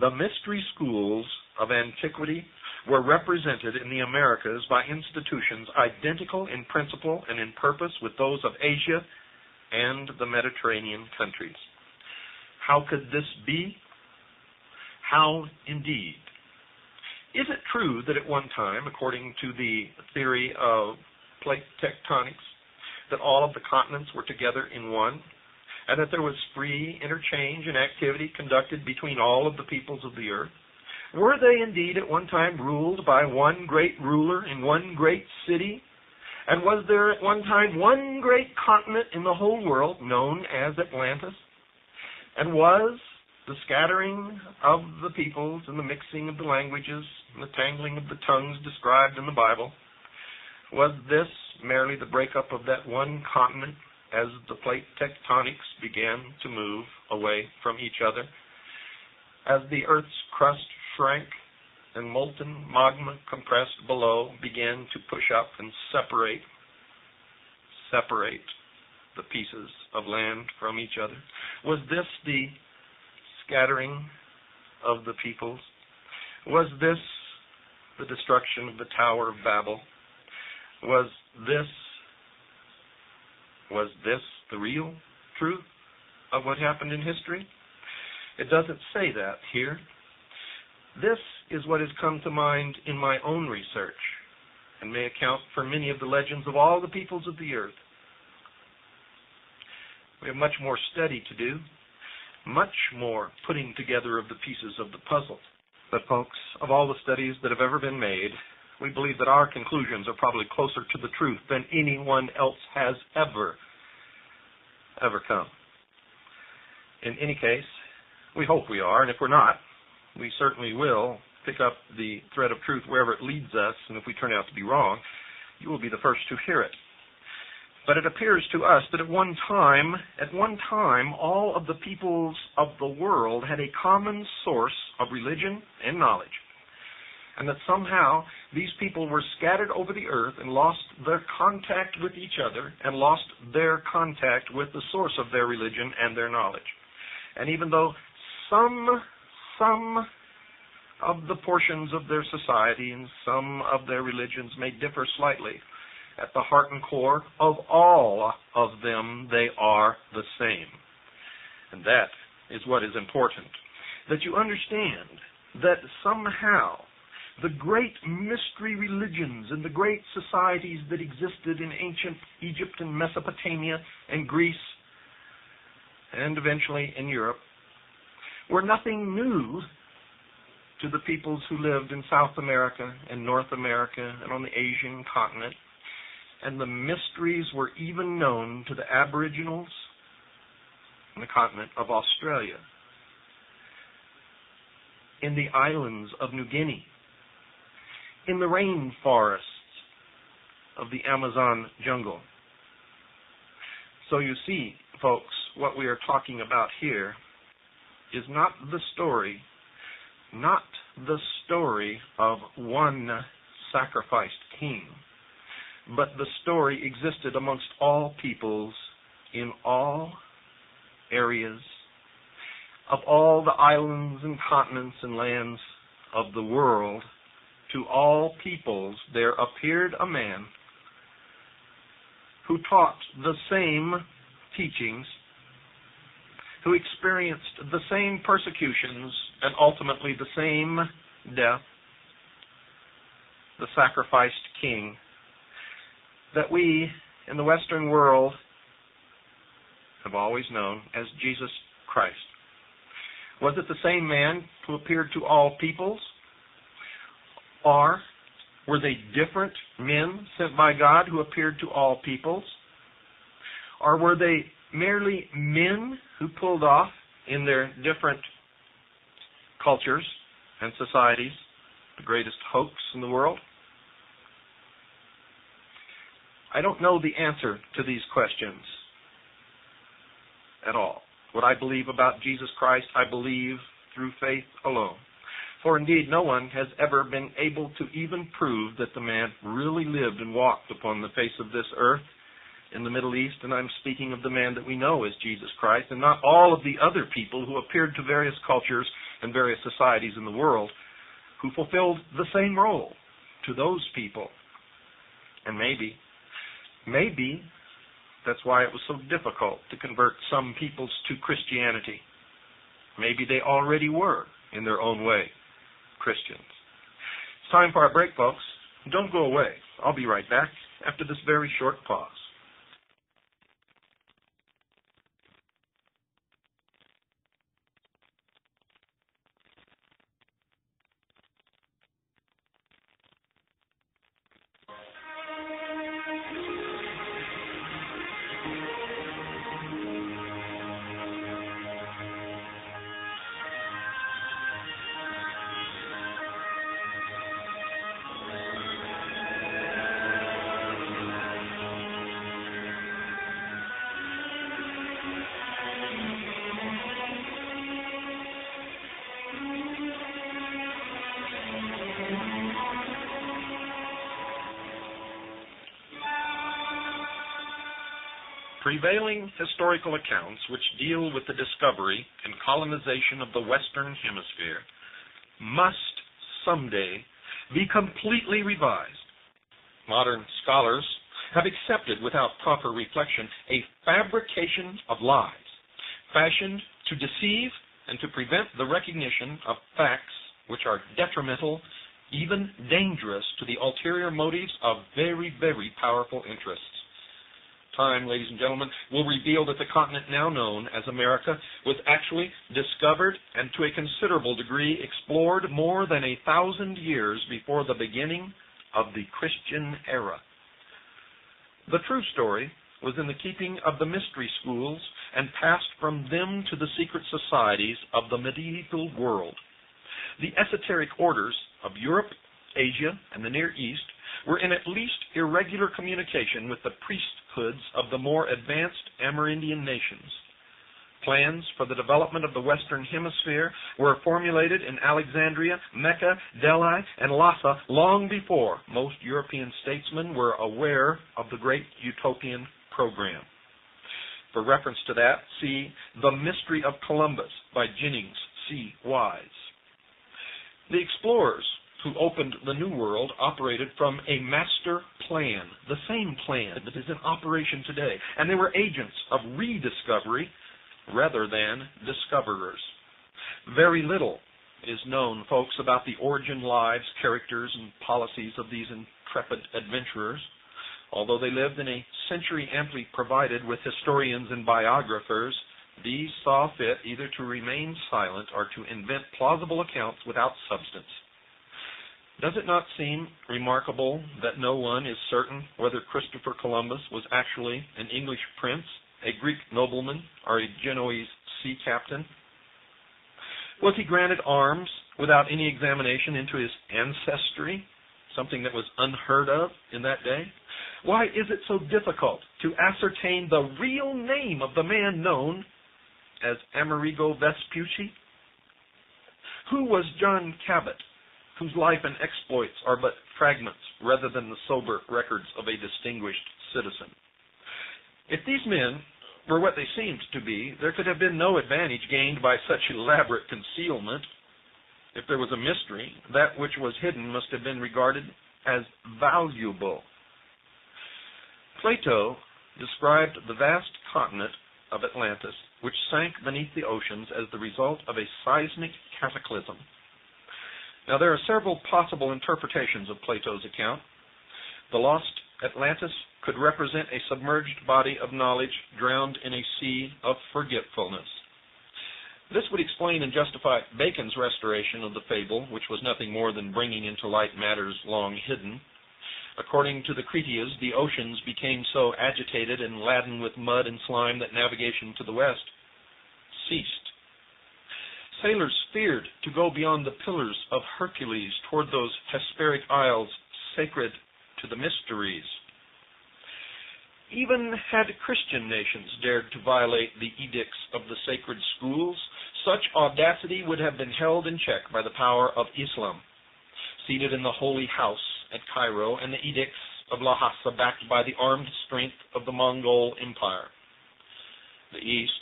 The mystery schools of antiquity were represented in the Americas by institutions identical in principle and in purpose with those of Asia and the Mediterranean countries. How could this be? How indeed? Is it true that at one time, according to the theory of plate tectonics, that all of the continents were together in one, and that there was free interchange and activity conducted between all of the peoples of the earth? Were they indeed at one time ruled by one great ruler in one great city? And was there at one time one great continent in the whole world known as Atlantis? And was the scattering of the peoples and the mixing of the languages and the tangling of the tongues described in the Bible, was this merely the breakup of that one continent as the plate tectonics began to move away from each other? As the Earth's crust shrank and molten magma compressed below began to push up and separate the pieces of land from each other? Was this the scattering of the peoples? Was this the destruction of the Tower of Babel? Was this the real truth of what happened in history? It doesn't say that here. This is what has come to mind in my own research and may account for many of the legends of all the peoples of the earth. We have much more study to do, much more putting together of the pieces of the puzzle. But folks, of all the studies that have ever been made, we believe that our conclusions are probably closer to the truth than anyone else has ever come. In any case, we hope we are, and if we're not, we certainly will pick up the thread of truth wherever it leads us, and if we turn out to be wrong, you will be the first to hear it. But it appears to us that at one time, all of the peoples of the world had a common source of religion and knowledge, and that somehow these people were scattered over the earth and lost their contact with each other and lost their contact with the source of their religion and their knowledge. And even though some of the portions of their society and some of their religions may differ slightly, at the heart and core of all of them, they are the same. And that is what is important, that you understand that somehow the great mystery religions and the great societies that existed in ancient Egypt and Mesopotamia and Greece and eventually in Europe were nothing new to the peoples who lived in South America and North America and on the Asian continent. And the mysteries were even known to the Aboriginals on the continent of Australia, in the islands of New Guinea, in the rainforests of the Amazon jungle. So you see, folks, what we are talking about here is not the story of one sacrificed king, but the story existed amongst all peoples in all areas of all the islands and continents and lands of the world. To all peoples there appeared a man who taught the same teachings, who experienced the same persecutions and ultimately the same death, the sacrificed king, that we in the Western world have always known as Jesus Christ. Was it the same man who appeared to all peoples? Or were they different men sent by God who appeared to all peoples? Or were they merely men who pulled off in their different cultures and societies the greatest hoax in the world? I don't know the answer to these questions at all. What I believe about Jesus Christ, I believe through faith alone. For indeed, no one has ever been able to even prove that the man really lived and walked upon the face of this earth in the Middle East, and I'm speaking of the man that we know as Jesus Christ, and not all of the other people who appeared to various cultures and various societies in the world who fulfilled the same role to those people. And maybe that's why it was so difficult to convert some peoples to Christianity. Maybe they already were, in their own way, Christians. It's time for our break, folks. Don't go away. I'll be right back after this very short pause. Prevailing historical accounts which deal with the discovery and colonization of the Western Hemisphere must someday be completely revised. Modern scholars have accepted without proper reflection a fabrication of lies, fashioned to deceive and to prevent the recognition of facts which are detrimental, even dangerous to the ulterior motives of very, very powerful interests. Time, ladies and gentlemen, will reveal that the continent now known as America was actually discovered and to a considerable degree explored more than 1,000 years before the beginning of the Christian era. The true story was in the keeping of the mystery schools and passed from them to the secret societies of the medieval world. The esoteric orders of Europe, Asia, and the Near East were in at least irregular communication with the priesthoods of the more advanced Amerindian nations. Plans for the development of the Western Hemisphere were formulated in Alexandria, Mecca, Delhi, and Lhasa long before most European statesmen were aware of the great utopian program. For reference to that, see The Mystery of Columbus by Jennings C. Wise. The explorers who opened the New World operated from a master plan, the same plan that is in operation today, and they were agents of rediscovery rather than discoverers. Very little is known, folks, about the origin, lives, characters, and policies of these intrepid adventurers. Although they lived in a century amply provided with historians and biographers, these saw fit either to remain silent or to invent plausible accounts without substance. Does it not seem remarkable that no one is certain whether Christopher Columbus was actually an English prince, a Greek nobleman, or a Genoese sea captain? Was he granted arms without any examination into his ancestry, something that was unheard of in that day? Why is it so difficult to ascertain the real name of the man known as Amerigo Vespucci? Who was John Cabot, whose life and exploits are but fragments rather than the sober records of a distinguished citizen? If these men were what they seemed to be, there could have been no advantage gained by such elaborate concealment. If there was a mystery, that which was hidden must have been regarded as valuable. Plato described the vast continent of Atlantis, which sank beneath the oceans as the result of a seismic cataclysm. Now, there are several possible interpretations of Plato's account. The lost Atlantis could represent a submerged body of knowledge drowned in a sea of forgetfulness. This would explain and justify Bacon's restoration of the fable, which was nothing more than bringing into light matters long hidden. According to the Critias, the oceans became so agitated and laden with mud and slime that navigation to the west ceased. Sailors feared to go beyond the Pillars of Hercules toward those Hesperic isles sacred to the mysteries. Even had Christian nations dared to violate the edicts of the sacred schools, such audacity would have been held in check by the power of Islam, seated in the holy house at Cairo, and the edicts of Lhasa backed by the armed strength of the Mongol Empire. The East